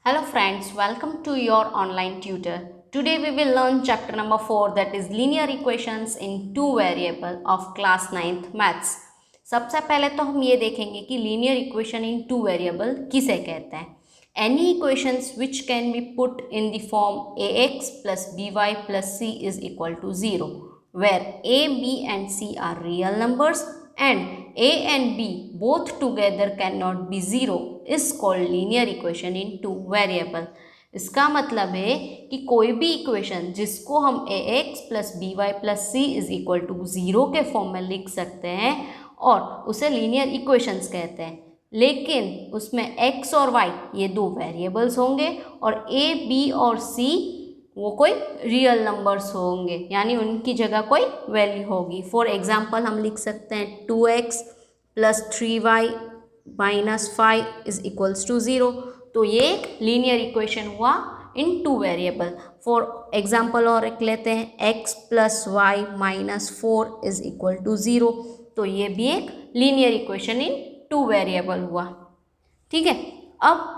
Hello friends, welcome to your online tutor. Today we will learn chapter number 4, that is linear equations in two variable of class 9th maths. सबसे पहले तो हम ये देखेंगे कि linear equation in two variable किसे कहते हैं. Any equations which can be put in the form ax plus by plus c is equal to 0, where a, b and c are real numbers and a and b both together cannot be 0 is called linear equation in two variable. इसका मतलब है कि कोई भी equation जिसको हम a x plus b y plus c is equal to 0 के form में लिख सकते हैं और उसे लीनियर इक्वेशंस कहते हैं, लेकिन उसमें x और y ये दो वेरिएबल्स होंगे और a, b और c वो कोई रियल नंबर्स होंगे, यानी उनकी जगह कोई वैल्यू होगी. फॉर एग्जांपल हम लिख सकते हैं 2x plus 3y minus 5 is equals to 0. तो ये लीनियर इक्वेशन हुआ in two variable. For example और एक लेते हैं x plus y minus 4 is equal to 0. तो ये भी एक linear equation in two variable हुआ. ठीक है, अब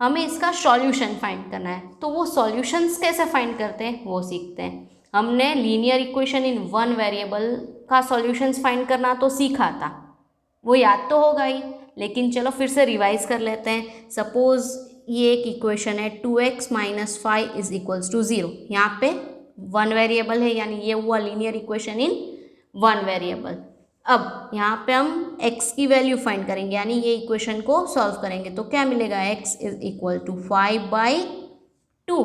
हमें इसका सॉल्यूशन फाइंड करना है. तो वो सॉल्यूशंस कैसे फाइंड करते हैं वो सीखते हैं. हमने linear equation in one variable का सॉल्यूशंस फाइंड करना तो सीखा था, वो याद तो होगा ही, लेकिन चलो फिर से रिवाइज कर लेते हैं. सपोज ये एक इक्वेशन है 2x minus 5 is equals to 0. यहाँ पे वन वेरिएबल है, यानी ये हुआ linear equation in one variable. अब यहाँ पे हम x की वैल्यू फाइंड करेंगे, यानी ये इक्वेशन को सॉल्व करेंगे. तो क्या मिलेगा, x इज इक्वल टू 5/2.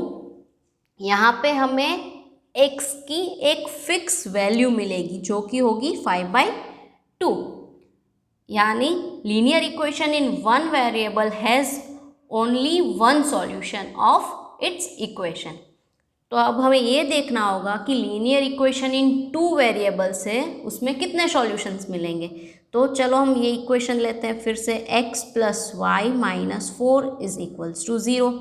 यहाँ पे हमें x की एक फिक्स वैल्यू मिलेगी जो कि होगी 5/2. यानी linear equation in one variable has only one solution of its equation. तो अब हमें ये देखना होगा कि linear equation in two variables है, उसमें कितने सॉल्यूशंस मिलेंगे. तो चलो हम ये इक्वेशन लेते हैं फिर से, x plus y minus 4 is equals to 0.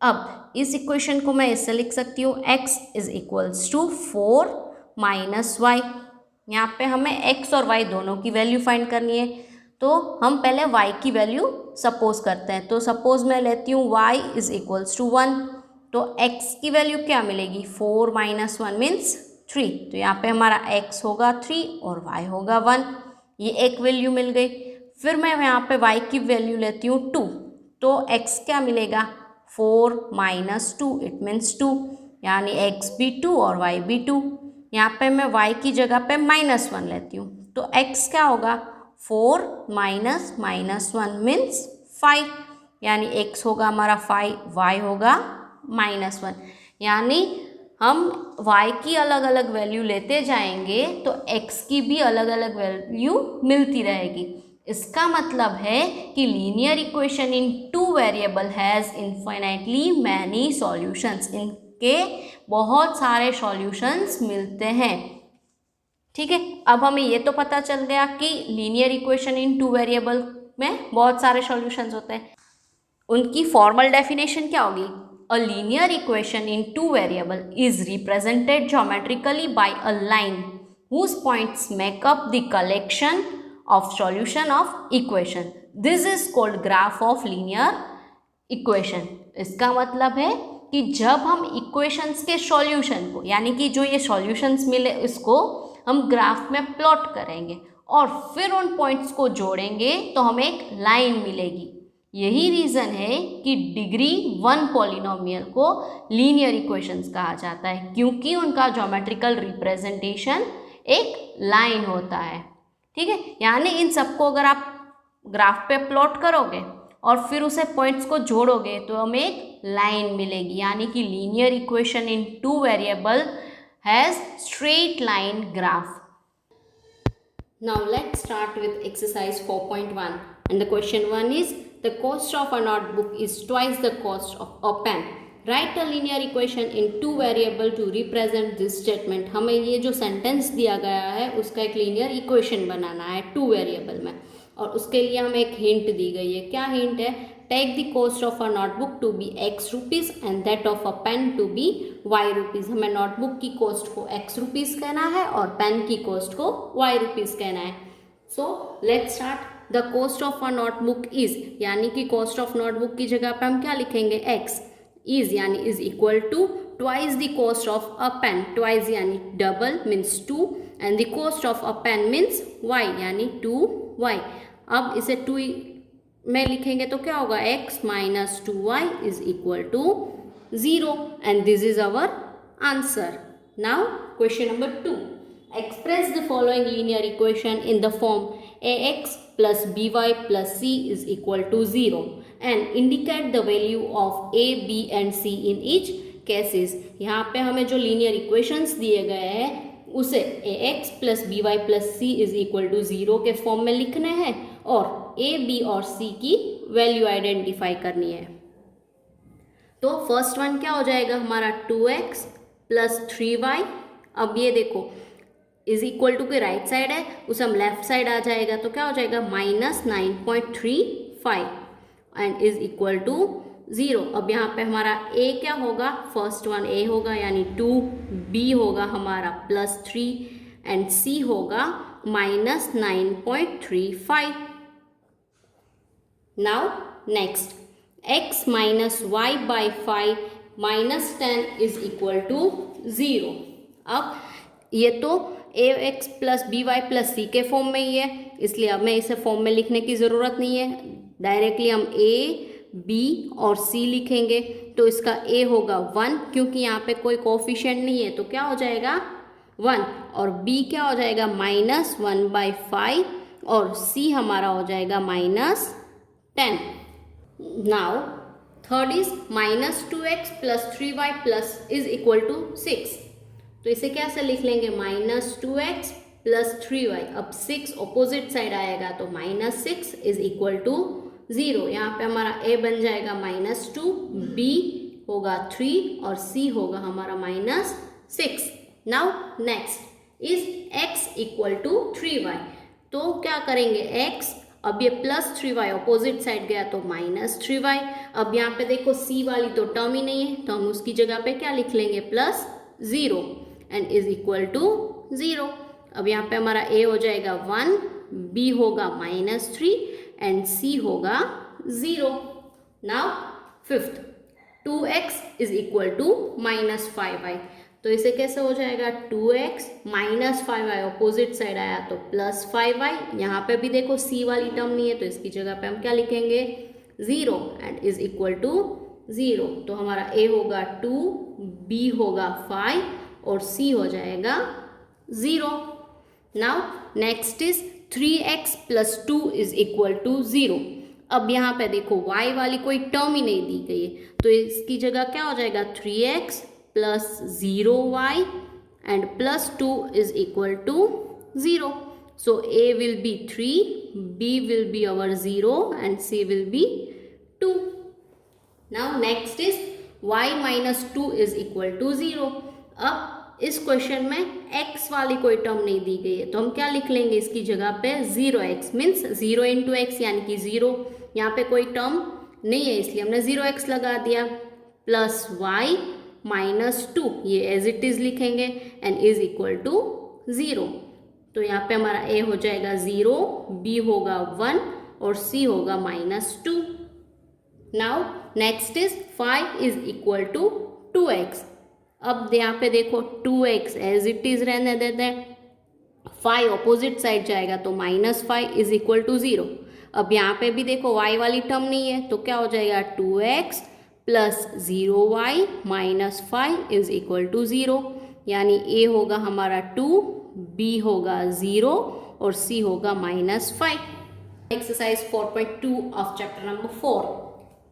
अब इस इक्वेशन को मैं इससे लिख सकती हूँ, x is equals to 4 minus y. यहाँ पे हमें x और y दोनों की वैल्यू फाइंड करनी है. तो हम पहले y की वैल्यू सपोज करते हैं. तो सपोज मैं लेती हूँ y इज इक्वल्स टू 1. तो x की वैल्यू क्या मिलेगी, 4 माइनस 1 मीन्स 3. तो यहाँ पे हमारा x होगा 3 और y होगा 1. ये एक वैल्यू मिल गई. फिर मैं यहाँ पे y की वैल्यू लेती हूँ 2. तो x क्या मिलेगा, 4 माइनस 2 इट मीन्स 2, यानी x भी 2 और y भी 2. यहाँ पे मैं y की जगह पे माइनस 1 लेती हूँ. तो x क्या होगा, 4 माइनस माइनस 1 मीन्स 5, यानी x होगा हमारा 5, y होगा माइनस 1. यानी हम y की अलग अलग वैल्यू लेते जाएंगे तो x की भी अलग अलग वैल्यू मिलती रहेगी. इसका मतलब है कि linear equation in two variable has infinitely many solutions. इनके बहुत सारे सॉल्यूशंस मिलते हैं. ठीक है, अब हमें ये तो पता चल गया कि linear equation in two variable में बहुत सारे सॉल्यूशंस होते हैं. उनकी फॉर्मल डेफिनेशन क्या होगी, a linear equation in two variable is represented geometrically by a line whose points make up the collection of solution of equation. This is called graph of linear equation. इसका मतलब है कि जब हम equations के solution को, यानी कि जो ये सॉल्यूशंस मिले इसको हम ग्राफ में प्लॉट करेंगे और फिर उन पॉइंट्स को जोड़ेंगे तो हमें एक लाइन मिलेगी. यही रीज़न है कि डिग्री 1 पॉलिनोमियल को लीनियर इक्वेशंस कहा जाता है, क्योंकि उनका ज्योमेट्रिकल रिप्रेजेंटेशन एक लाइन होता है. ठीक है, यानी इन सबको अगर आप ग्राफ पे प्लॉट करोगे और फिर उसे पॉइंट्स को जोड़ोगे तो हमें एक लाइन मिलेगी, यानी कि linear equation in two variable has straight line graph. Now let's start with exercise 4.1 and the question 1 is, the cost of a notebook is twice the cost of a pen. Write a linear equation in two variable to represent this statement. हमें ये जो sentence दिया गया है उसका एक linear equation बनाना है two variable में, और उसके लिए हमें एक हिंट दी गई है. क्या हिंट है, take the cost of a notebook to be x rupees and that of a pen to be y rupees. हमें नोटबुक की कॉस्ट को x रुपीज़ कहना है और पेन की कॉस्ट को y रुपीज़ कहना है. So let's start. The cost of a notebook is, यानी कि कॉस्ट ऑफ नोटबुक की जगह पे हम क्या लिखेंगे x, इज यानी is equal to twice the cost of a pen, twice यानी double means 2 and the cost of a pen means y यानी 2y। अब इसे 2 में लिखेंगे तो क्या होगा, x minus 2y is equal to 0 and this is our answer. Now question number 2, express the following linear equation in the form ax plus by plus c is equal to 0 and indicate the value of a, b and c in each cases। यहाँ पे हमें जो linear equations दिए गए हैं उसे ax plus by plus c is equal to 0 के form में लिखना है और a, b और c की वैल्यू आइडेंटिफाई करनी है। तो फर्स्ट वन क्या हो जाएगा हमारा 2x प्लस 3y। अब ये देखो इज इक्वल टू के राइट साइड है, उसे हम लेफ्ट साइड आ जाएगा तो क्या हो जाएगा minus 9.35 and is equal to 0। अब यहाँ पे हमारा a क्या होगा, फर्स्ट वन a होगा यानी 2, b होगा हमारा प्लस 3 एंड c होगा minus 9.35। Now next x minus y by 5 minus 10 is equal to 0। अब ये तो a x plus b y plus c के फॉर्म में ही है, इसलिए अब मैं इसे फॉर्म में लिखने की ज़रूरत नहीं है, डायरेक्टली हम ए बी और सी लिखेंगे। तो इसका ए होगा 1 क्योंकि यहाँ पे कोई कोफिशिएंट नहीं है तो क्या हो जाएगा 1, और बी क्या हो जाएगा माइनस 1/5 और सी हमारा हो जाएगा minus 10। Now third is minus 2x plus 3y plus is equal to 6। तो इसे कैसे लिख लेंगे, माइनस 2x प्लस 3y। अब 6 ऑपोजिट साइड आएगा तो माइनस 6 इज इक्वल टू 0। यहाँ पे हमारा a बन जाएगा माइनस 2, b होगा 3 और c होगा हमारा minus 6। Now next is x equal to 3y। तो क्या करेंगे x, अब ये प्लस 3y ऑपोजिट साइड गया तो माइनस 3y। अब यहाँ पे देखो c वाली तो टर्म ही नहीं है तो हम उसकी जगह पे क्या लिख लेंगे plus 0 and is equal to 0। अब यहाँ पे हमारा a हो जाएगा 1, b होगा माइनस 3 एंड c होगा 0। Now fifth 2x is equal to minus 5y। तो इसे कैसे हो जाएगा 2x minus 5y opposite side आया तो प्लस 5y। यहाँ पे भी देखो c वाली टर्म नहीं है तो इसकी जगह पे हम क्या लिखेंगे 0 एंड इज इक्वल टू 0। तो हमारा a होगा 2, b होगा 5 और c हो जाएगा 0। Now next is 3x plus 2 is equal to 0। अब यहाँ पे देखो y वाली कोई टर्म ही नहीं दी गई है तो इसकी जगह क्या हो जाएगा 3x plus 0y and plus 2 is equal to 0। So a will be 3, b will be our 0 and c will be 2। Now next is y minus 2 is equal to 0। अब इस क्वेश्चन में x वाली कोई टर्म नहीं दी गई है तो हम क्या लिख लेंगे इसकी जगह पे 0x मीन्स 0 इंटू एक्स यानी कि 0। यहाँ पे कोई टर्म नहीं है इसलिए हमने 0x लगा दिया प्लस y माइनस 2 ये एज इट इज लिखेंगे एंड इज इक्वल टू 0। तो यहाँ पे हमारा a हो जाएगा 0, b होगा 1 और c होगा minus 2। Now next is 5 is equal to 2x। अब यहाँ पे देखो 2x एज इट इज रहने देते हैं, 5 ऑपोजिट साइड जाएगा तो माइनस 5 इज इक्वल टू 0। अब यहाँ पे भी देखो y वाली टर्म नहीं है तो क्या हो जाएगा 2x plus 0y minus 5 is equal to 0। यानी a होगा हमारा 2, b होगा 0 और c होगा minus 5। Exercise 4.2 of chapter number 4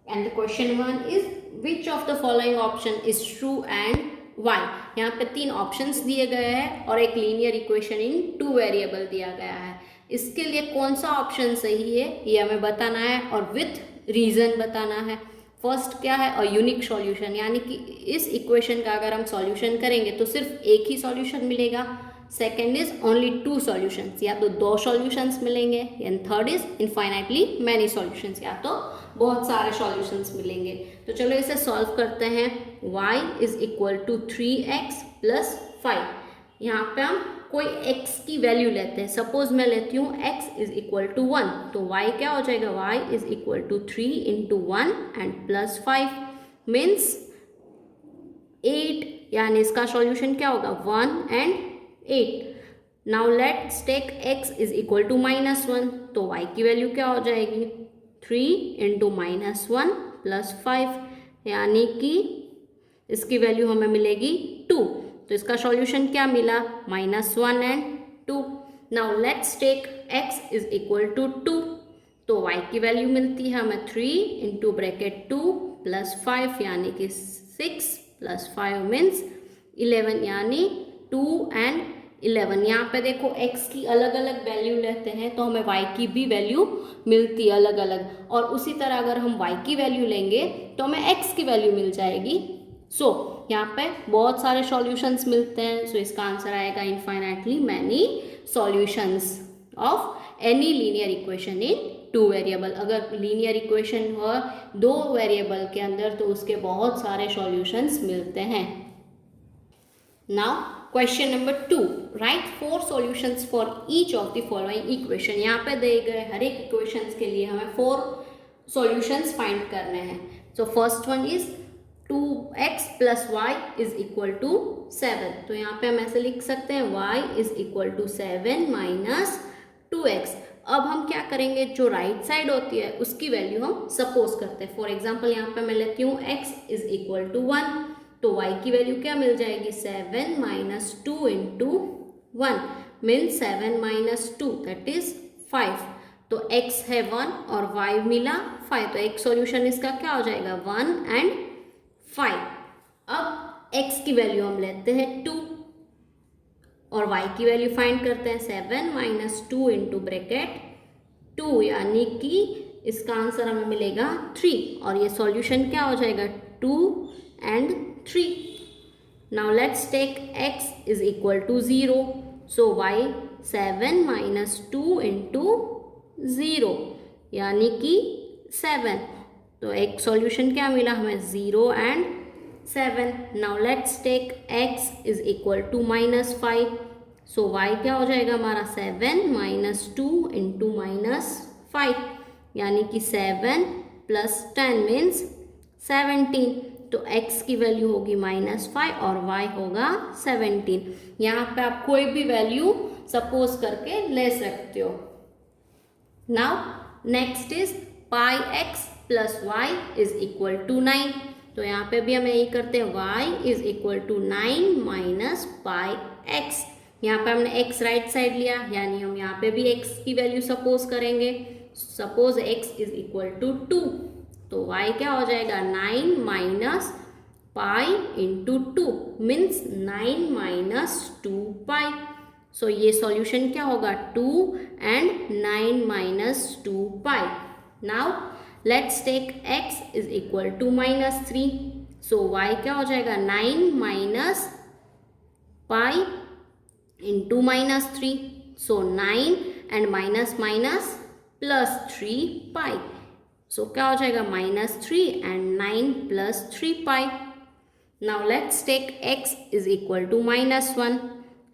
and the question 1 is which of the following option is true and why। यहाँ पे 3 ऑप्शंस दिए गए हैं और एक लीनियर इक्वेशन इन 2 वेरिएबल दिया गया है। इसके लिए कौन सा ऑप्शन सही है ये हमें बताना है और विथ रीजन बताना है। फर्स्ट क्या है अ यूनिक सॉल्यूशन, यानी कि इस इक्वेशन का अगर हम सॉल्यूशन करेंगे तो सिर्फ एक ही सॉल्यूशन मिलेगा। सेकेंड इज ओनली 2 सॉल्यूशंस, या तो 2 सॉल्यूशंस मिलेंगे। And third is infinitely many solutions, या तो बहुत सारे सॉल्यूशंस मिलेंगे। तो चलो इसे सॉल्व करते हैं। y is equal to 3x plus 5। यहाँ पे हम कोई x की वैल्यू लेते हैं, सपोज मैं लेती हूँ x इज इक्वल टू 1, तो y क्या हो जाएगा, y is equal to 3 into 1 and plus 5 means 8, यानी इसका सॉल्यूशन क्या होगा 1 and 8। Now let's take x is equal to -1, तो y की वैल्यू क्या हो जाएगी 3 इंटू -1 प्लस 5, यानी कि इसकी वैल्यू हमें मिलेगी 2। तो इसका सॉल्यूशन क्या मिला -1 and 2। Now let's take x is equal to 2, तो y की वैल्यू मिलती है हमें 3 इंटू ब्रैकेट 2 प्लस 5, यानी कि 6 प्लस 5 मीन्स 11, यानी 2 एंड 11। यहाँ पे देखो x की अलग अलग वैल्यू लेते हैं तो हमें y की भी वैल्यू मिलती है अलग अलग, और उसी तरह अगर हम y की वैल्यू लेंगे तो हमें x की वैल्यू मिल जाएगी। यहाँ पे बहुत सारे सॉल्यूशंस मिलते हैं, इसका आंसर आएगा infinitely many solutions of any linear equation in 2 variable. अगर लीनियर इक्वेशन हो 2 वेरिएबल के अंदर तो उसके बहुत सारे सॉल्यूशंस मिलते हैं। Now question number 2, right 4 solutions for each of the following equation. यहाँ पे दिए गए हर एक इक्वेशंस के लिए हमें 4 सॉल्यूशंस फाइंड करने हैं। So first one is 2x plus y is equal to 7, तो यहाँ पे हम ऐसे लिख सकते हैं y is equal to 7 minus 2x। अब हम क्या करेंगे, जो राइट साइड होती है उसकी वैल्यू हम सपोज करते हैं। फॉर एग्जांपल यहाँ पे मैं लेती हूँ x इज इक्वल टू 1, तो y की वैल्यू क्या मिल जाएगी 7 minus 2 into 1 means 7 minus 2 that is 5। तो x है 1 और y मिला 5, तो एक सॉल्यूशन इसका क्या हो जाएगा 1 एंड 5। अब x की वैल्यू हम लेते हैं 2 और y की वैल्यू फाइंड करते हैं 7 माइनस 2 इंटू ब्रैकेट 2, यानी कि इसका आंसर हमें मिलेगा 3, और ये सॉल्यूशन क्या हो जाएगा 2 and 3। Now let's take x is equal to 0, so y 7 minus 2 into 0 यानी कि 7, तो एक सॉल्यूशन क्या मिला हमें 0 and 7। Now let's take x is equal to -5, so y क्या हो जाएगा हमारा 7 माइनस 2 इंटू -5 यानी कि 7 प्लस 10 मीन्स 17, तो x की वैल्यू होगी -5 और y होगा 17। यहाँ पे आप कोई भी वैल्यू सपोज करके ले सकते हो। Now next is pi x plus y is equal to 9, तो यहाँ पे भी हम यही करते हैं y is equal to 9 minus pi x। यहाँ पे हमने x राइट साइड लिया, यानी हम यहाँ पे भी x की वैल्यू सपोज करेंगे। Suppose x is equal to 2, तो y क्या हो जाएगा 9 minus pi into 2 means 9 minus 2 pi. So ये सॉल्यूशन क्या होगा 2 and 9 minus 2 pi. Now let's take x is equal to -3, so y क्या हो जाएगा 9 minus pi into -3, so 9 and minus minus plus 3 pi, so क्या हो जाएगा -3 and 9 plus 3 pi. Now let's take x is equal to -1,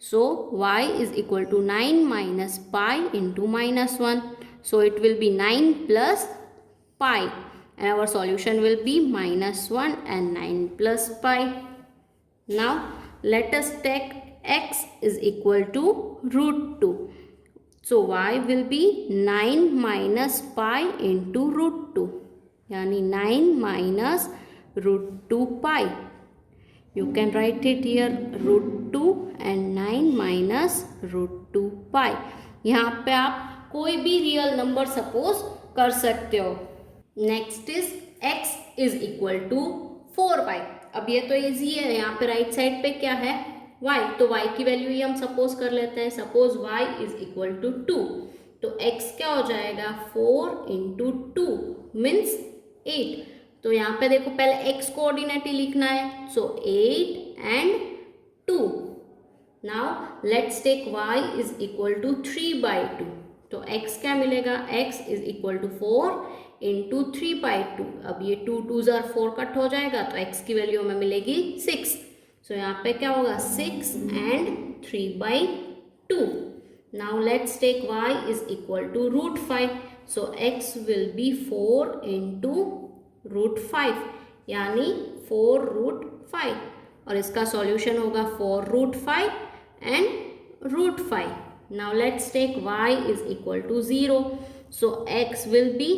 so y is equal to 9 minus pi into -1, so it will be 9 plus pi and our solution will be -1 and 9 plus pi. Now let us take x is equal to √2, so y will be 9 minus pi into √2 यानी 9 minus √2 pi. You can write it here √2 and 9 minus √2 pi. यहाँ पे आप कोई भी real number suppose कर सकते हो। Next is x is equal to 4y। अब ये तो इजी है, यहाँ पे राइट साइड पे क्या है y, तो y की वैल्यू ही हम सपोज कर लेते हैं। Suppose y is equal to 2, तो x क्या हो जाएगा 4 इंटू 2 मीन्स 8। तो यहाँ पे देखो पहले x कोऑर्डिनेट ही लिखना है, so 8 and 2। Now let's take y is equal to 3/2, तो x क्या मिलेगा x is equal to 4 into 3/2। अब ये 2 2s are 4 कट हो जाएगा, तो x की वैल्यू हमें मिलेगी 6। सो यहाँ पे क्या होगा 6 and 3/2। 2. Now let's take y is equal to root 5. So x will be 4 into root 5 यानी 4 root 5 और इसका सॉल्यूशन होगा 4 root 5 and root 5. Now let's take y is equal to 0. So x will be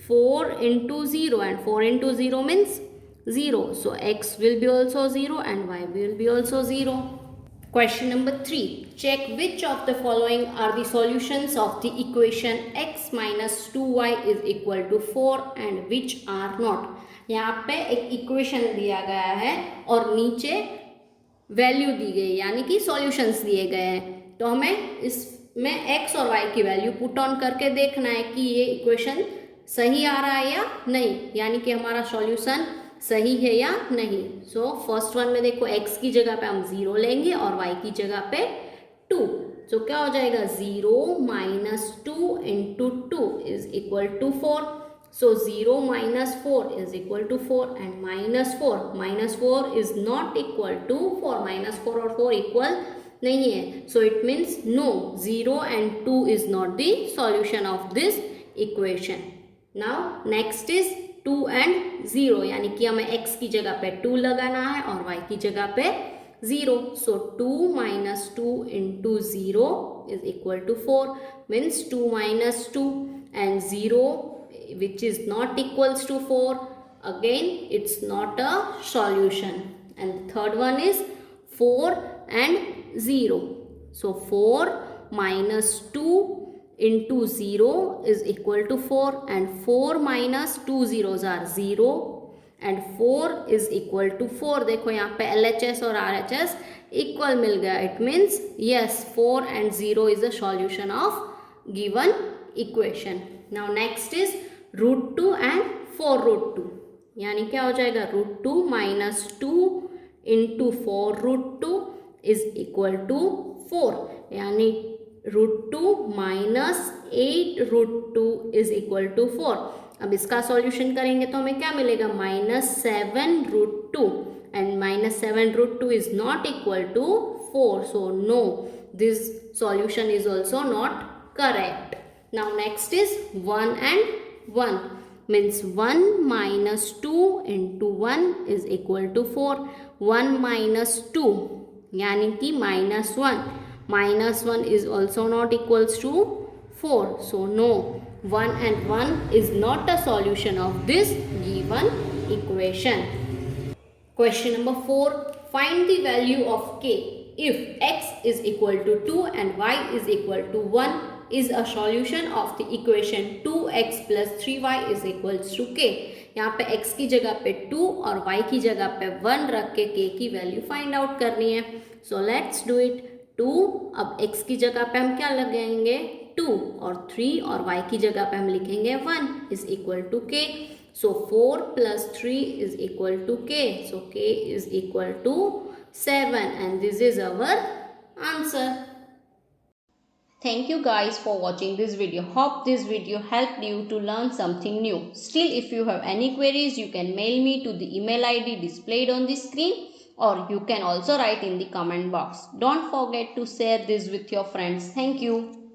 4 into 0 and 4 into 0 means 0. So x will be also 0 and y will be also 0. Question number 3. Check which of the following are the solutions of the equation x minus 2y is equal to 4 and which are not. यहाँ पे एक equation दिया गया है और नीचे value दी गई यानी कि सॉल्यूशंस दिए गए हैं, तो हमें इसमें x और y की वैल्यू पुट ऑन करके देखना है कि ये इक्वेशन सही आ रहा है या नहीं, यानी कि हमारा सॉल्यूशन सही है या नहीं. सो फर्स्ट वन में देखो x की जगह पे हम 0 लेंगे और y की जगह पे 2. सो क्या हो जाएगा 0 minus 2 into 2 is equal to 4. So 0 minus 4 is equal to 4 and minus 4 is not equal to 4. Minus 4 और 4 इक्वल नहीं है. So it means no 0 and 2 is not the solution of this equation. Now next is 2 and 0 यानी कि हमें x की जगह पे 2 लगाना है और y की जगह पे 0. So 2 minus 2 into 0 is equal to 4 means 2 minus 2 and 0 which is not equals to 4. Again it's not a solution. And the third one is 4 and 0. So 4 minus 2 into 0 is equal to 4 and 4 minus 2 zeros are 0 and 4 is equal to 4. देखो यहाँ पे LHS और RHS equal मिल गया. It means yes 4 and 0 is a solution of given equation. Now next is root 2 and 4 root 2 यानी क्या हो जाएगा root 2 minus 2 into 4 root 2 is equal to 4 यानी root 2 minus 8 root 2 is equal to 4. अब इसका solution करेंगे तो हमें क्या मिलेगा minus 7 root 2 and minus 7 root 2 is not equal to 4. So no, this solution is also not correct. Now next is 1 and 1 means 1 minus 2 into 1 is equal to 4. 1 minus 2 यानी कि minus 1. Minus 1 is also not equals to 4. So no, 1 and 1 is not a solution of this given equation. Question number 4. Find the value of k if x is equal to 2 and y is equal to 1 is a solution of the equation 2x plus 3y is equals to k. यहाँ पे x की जगह पे 2 और y की जगह पे 1 रख के k की वैल्यू फाइंड आउट करनी है. So let's do it. 2 अब x की जगह पे हम क्या लगाएंगे 2 और 3 और y की जगह पे हम लिखेंगे 1 is equal to k. So 4 plus 3 is equal to k. So k is equal to 7 and this is our answer. Thank you guys for watching this video. Hope this video helped you to learn something new. Still, if you have any queries, you can mail me to the email ID displayed on the screen or you can also write in the comment box. Don't forget to share this with your friends. Thank you.